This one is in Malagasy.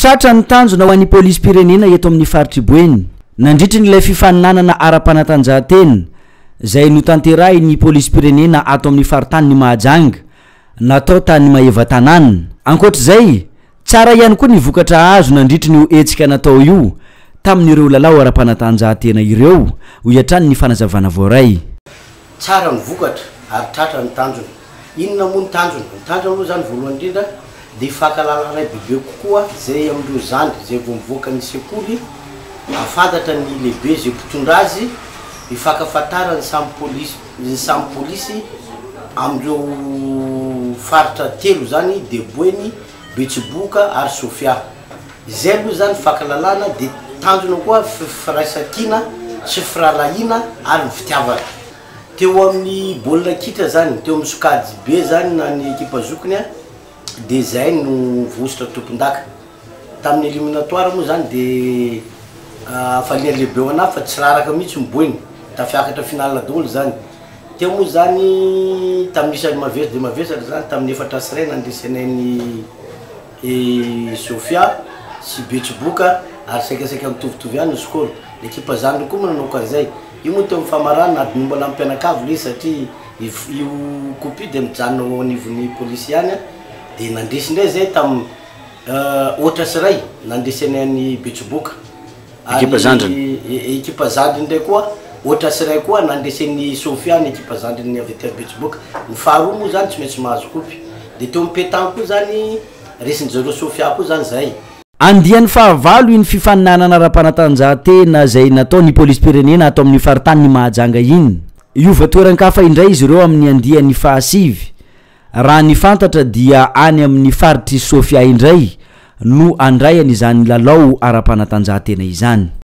Tratra ny tanjona ho an'ny polisy pirenena eto amin'ny faritry Boeny. Nandritra n'ilay fifaninanana ara-panatanjahantena izay notanterahiny polisy pirenena ato amin'ny faritany Mahajanga natao tany Maevatanana. Ankoatr'izay, tsara ihany koa ny vokatra azo nandritra ny etsika natao io tamin'ireo lalao ara-panatanjahantena ireo ho iatrany ny fanazavana voaray. Tsara ny vokatra ary tratra ny tanjona. Inona moa ny tanjona? Ny tanjona moa zany voalohany indrindra dia fahalalana bebe kokoa zay amindreo zandry zay vao mivoaka ny sekoly afantatra ny lehibe zay mpitondra azy, ifankafatara ny samy polisy amindreo faritra telo zany de Boeny, Betsiboka ary Sofia. Izay moa zany fahalalana dia tanjona koa firaisan-kina sy firalahina ary ny fitiavana. Teo amin'ny baolina kitra zany, teo amin'ny sokajy be zany na ny ekipa zokiny dia zay no vosotra tompon-daka. Tamin'ny éliminatoire moa zany dia faliana lehibe ho anahy fa tsy raraka mihitsy miboeny, tafiakatra finale daholo zany. Teo moa zany tamin'ny isany mavesatra dia mavesatra zany tamin'ny 4 siray nandresanay Sofia sy Betsiboka ary saikasaika mitovitovy ihany ny skôly. Ekipa zandry koa manao kan'izay. Io moa teo mifamarana adiny mbola mpianakavy le satria io kopy dia mijanona ao anivon'ny polisy ihany dia nandresindray zay tamin'ny ohatra siray nandresanay ny Betsiboka. Ekipa zandry. Ekipa zandry ndray koa ohatra siray koa nandresan'ny Sofia ny ekipa zandry ny avy teo Betsiboka. Ny faharoa moa zany tsy maintsy mahazo kopy. Dia teo mipetan koa zany resin-jareo Sofia koa zany zay. Andiany fahavalo iny fifaninanana ara-panatanjahantena izay nataony polisy pirenena ato amin'ny faritany Mahajanga iny. Io voatoeran-kafa indray izy ireo amin'ny andiany fahasivy. Raha ny fantatra dia any amin'ny faritry Sofia indray no andrayany izany lalao ara-panatanjahantena izany.